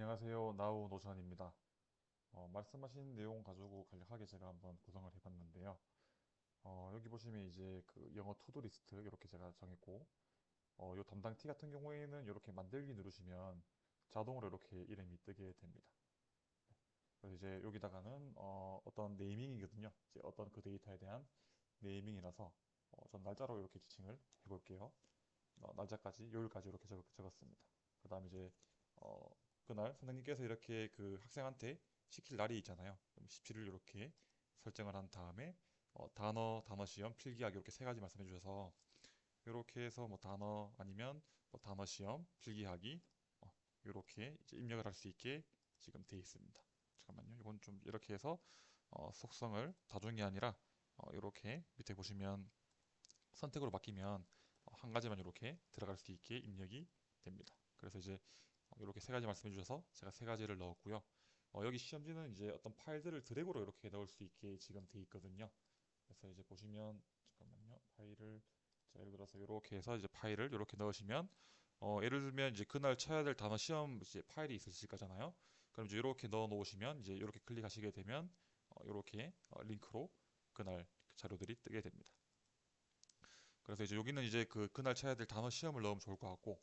안녕하세요. 나우 노션입니다. 말씀하신 내용 가지고 간략하게 제가 한번 구성을 해봤는데요. 여기 보시면 이제 그 영어 투두 리스트 이렇게 제가 정했고, 요 담당 T 같은 경우에는 이렇게 만들기 누르시면 자동으로 이렇게 이름이 뜨게 됩니다. 그래서 이제 여기다가는 어떤 네이밍이거든요. 이제 어떤 그 데이터에 대한 네이밍이라서 전 날짜로 이렇게 지칭을 해볼게요. 날짜까지 요일까지 이렇게 적었습니다. 그 다음 이제 어, 그날 선생님께서 이렇게 그 학생한테 시킬 날이 있잖아요. 그럼 17일 이렇게 설정을 한 다음에 단어 시험 필기하기 이렇게 세 가지 말씀해 주셔서 이렇게 해서 뭐 단어 아니면 뭐 단어 시험 필기하기 이렇게 이제 입력을 할 수 있게 지금 돼 있습니다. 잠깐만요. 이건 좀 이렇게 해서 속성을 다중이 아니라 이렇게 밑에 보시면 선택으로 바뀌면 한 가지만 이렇게 들어갈 수 있게 입력이 됩니다. 그래서 이제 이렇게 세 가지 말씀해 주셔서 제가 세 가지를 넣었고요. 여기 시험지는 이제 어떤 파일들을 드래그로 이렇게 넣을 수 있게 지금 돼 있거든요. 그래서 이제 보시면 잠깐만요. 파일을 자, 예를 들어서 이렇게 해서 이제 파일을 이렇게 넣으시면 예를 들면 이제 그날 쳐야 될 단어 시험 이제 파일이 있으실 거잖아요. 그럼 이제 이렇게 넣어 놓으시면 이제 이렇게 클릭하시게 되면 이렇게 링크로 그날 자료들이 뜨게 됩니다. 그래서 이제 여기는 이제 그날 쳐야 될 단어 시험을 넣으면 좋을 것 같고,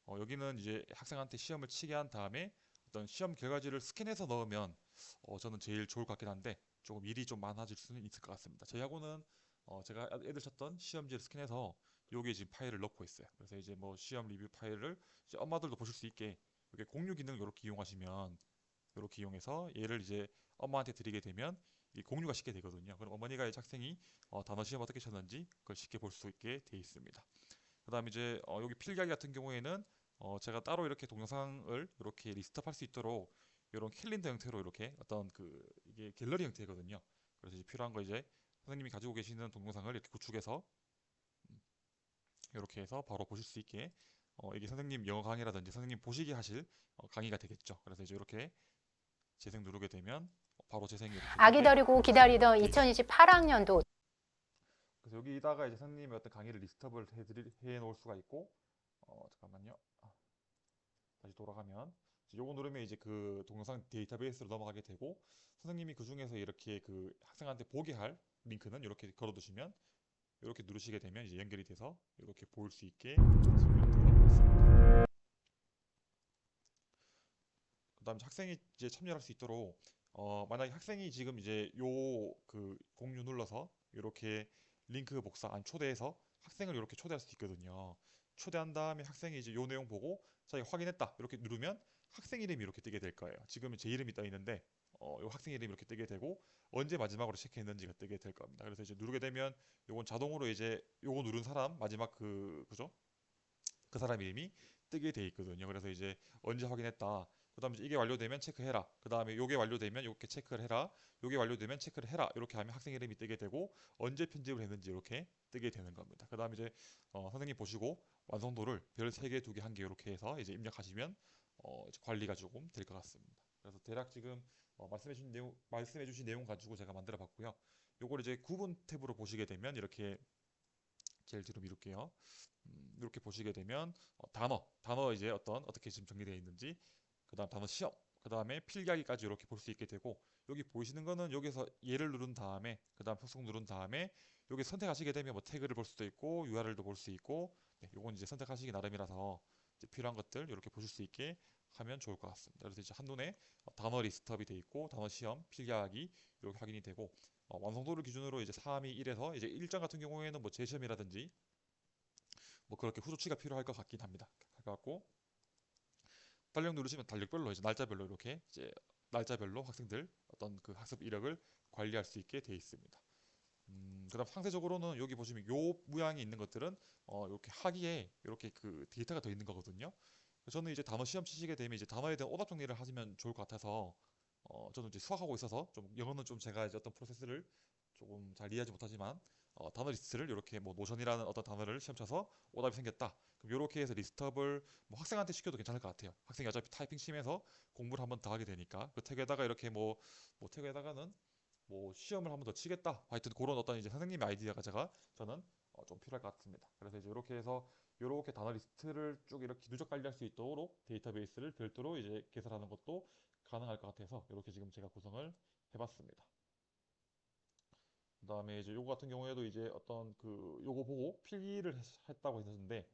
여기는 이제 학생한테 시험을 치게 한 다음에 어떤 시험 결과지를 스캔해서 넣으면 저는 제일 좋을 것 같긴 한데 조금 일이 좀 많아질 수는 있을 것 같습니다. 저희 학원은 제가 애들 쳤던 시험지를 스캔해서 여기에 지금 파일을 넣고 있어요. 그래서 이제 뭐 시험 리뷰 파일을 이제 엄마들도 보실 수 있게 이렇게 공유 기능을 이렇게 이용하시면 이렇게 이용해서 얘를 이제 엄마한테 드리게 되면 이 공유가 쉽게 되거든요. 그럼 어머니가 이제 학생이 단어 시험 어떻게 쳤는지 그걸 쉽게 볼 수 있게 되어 있습니다. 그다음 이제 여기 필기하기 같은 경우에는 제가 따로 이렇게 동영상을 이렇게 리스트업할 수 있도록 이런 캘린더 형태로 이렇게 어떤 그 이게 갤러리 형태거든요. 그래서 이제 필요한 거 이제 선생님이 가지고 계시는 동영상을 이렇게 구축해서 이렇게 해서 바로 보실 수 있게 이게 선생님 영어 강의라든지 선생님 보시기 하실 강의가 되겠죠. 그래서 이제 이렇게 재생 누르게 되면 바로 재생이 이렇게 아기 되게 데리고 기다리던 돼 있습니다. 2028학년도 그래서 여기다가 이제 선생님의 어떤 강의를 리스트업을 해 놓을 수가 있고 잠깐만요. 다시 돌아가면 요거 누르면 이제 그 동영상 데이터베이스로 넘어가게 되고 선생님이 그 중에서 이렇게 그 학생한테 보게 할 링크는 이렇게 걸어 두시면 이렇게 누르시게 되면 이제 연결이 돼서 이렇게 보일 수 있게 지금 되어 있습니다. 그다음에 학생이 이제 참여할 수 있도록 만약에 학생이 지금 이제 요 그 공유 눌러서 이렇게 링크 복사 안 초대해서 학생을 이렇게 초대할 수 있거든요. 초대한 다음에 학생이 이제 요 내용 보고 자기가 확인했다 이렇게 누르면 학생 이름이 이렇게 뜨게 될 거예요. 지금은 제 이름이 떠 있는데 요 학생 이름이 이렇게 뜨게 되고 언제 마지막으로 체크했는지가 뜨게 될 겁니다. 그래서 이제 누르게 되면 요건 자동으로 이제 요거 누른 사람 마지막 그죠? 그 사람 이름이 뜨게 돼 있거든요. 그래서 이제 언제 확인했다. 그다음에 이게 완료되면 체크해라. 그다음에 요게 완료되면 요렇게 체크를 해라. 요게 완료되면 체크를 해라. 이렇게 하면 학생 이름이 뜨게 되고 언제 편집을 했는지 이렇게 뜨게 되는 겁니다. 그다음에 이제 선생님 보시고 완성도를 별 3개, 2개, 1개 이렇게 해서 이제 입력하시면 이제 관리가 조금 될 것 같습니다. 그래서 대략 지금 말씀해 주신 내용 가지고 제가 만들어 봤고요. 요걸 이제 구분 탭으로 보시게 되면 이렇게 제일 뒤로 미룰게요. 이렇게 보시게 되면 단어 이제 어떻게 지금 정리되어 있는지, 그다음 단어 시험, 그다음에 필기하기까지 이렇게 볼 수 있게 되고 여기 보이시는 거는 여기서 얘를 누른 다음에 그다음 속성 누른 다음에 여기 선택하시게 되면 뭐 태그를 볼 수도 있고 URL도 볼 수 있고 요건 이제 선택하시기 나름이라서 이제 필요한 것들 이렇게 보실 수 있게 하면 좋을 것 같습니다. 그래서 이제 한눈에 단어 리스트업이 되어 있고 단어 시험, 필기하기 이렇게 확인이 되고 완성도를 기준으로 이제 3이 1에서 이제 1점 같은 경우에는 뭐 재시험이라든지 뭐 그렇게 후조치가 필요할 것 같긴 합니다. 할 것 같고 달력 누르시면 달력별로 이제 날짜별로 이렇게 이제 날짜별로 학생들 어떤 그 학습 이력을 관리할 수 있게 되어 있습니다. 그다음 상세적으로는 여기 보시면 요 모양이 있는 것들은 이렇게 하기에 이렇게 그 데이터가 더 있는 거거든요. 저는 이제 단어 시험 치시게 되면 이제 단어에 대한 오답 정리를 하시면 좋을 것 같아서 저는 이제 수학하고 있어서 좀 영어는 좀 제가 이제 어떤 프로세스를 조금 잘 이해하지 못하지만 단어 리스트를 이렇게 뭐 노션이라는 어떤 단어를 시험 쳐서 오답이 생겼다. 그럼 이렇게 해서 리스트업을 뭐 학생한테 시켜도 괜찮을 것 같아요. 학생이 어차피 타이핑 심해서 공부를 한번 더 하게 되니까 그 태그에다가 이렇게 뭐 태그에다가는 뭐 시험을 한번 더 치겠다. 하여튼 그런 어떤 이제 선생님의 아이디어가 저는 좀 필요할 것 같습니다. 그래서 이제 이렇게 해서 이렇게 단어 리스트를 쭉 이렇게 누적 관리할 수 있도록 데이터베이스를 별도로 이제 개설하는 것도 가능할 것 같아서 이렇게 지금 제가 구성을 해봤습니다. 그다음에 이제 요거 같은 경우에도 이제 어떤 그 요거 보고 필기를 했다고 했는데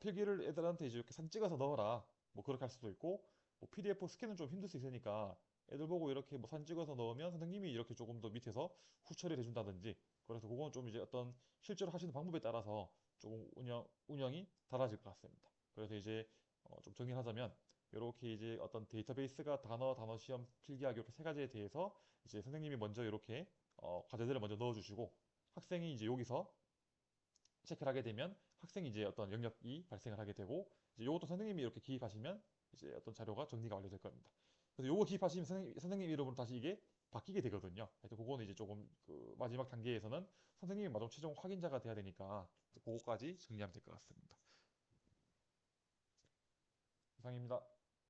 필기를 애들한테 이제 이렇게 사진 찍어서 넣어라 뭐 그렇게 할 수도 있고 뭐 PDF 스캔은 좀 힘들 수 있으니까 애들 보고 이렇게 뭐 사진 찍어서 넣으면 선생님이 이렇게 조금 더 밑에서 후처리를 해준다든지 그래서 그건 좀 이제 어떤 실제로 하시는 방법에 따라서 조금 운영이 달라질 것 같습니다. 그래서 이제 좀 정리하자면 이렇게 이제 어떤 데이터베이스가 단어 시험 필기하기 이렇게 세 가지에 대해서 이제 선생님이 먼저 이렇게 과제들을 먼저 넣어주시고 학생이 이제 여기서 체크를 하게 되면 학생이 이제 어떤 영역이 발생을 하게 되고 이제 요것도 선생님이 이렇게 기입하시면 이제 어떤 자료가 정리가 완료될 겁니다. 그래서 요거 기입하시면 선생님 이름으로 다시 이게 바뀌게 되거든요. 그래서 그거는 이제 조금 그 마지막 단계에서는 선생님이 마지막 최종 확인자가 돼야 되니까 그거까지 정리하면 될 것 같습니다. 이상입니다.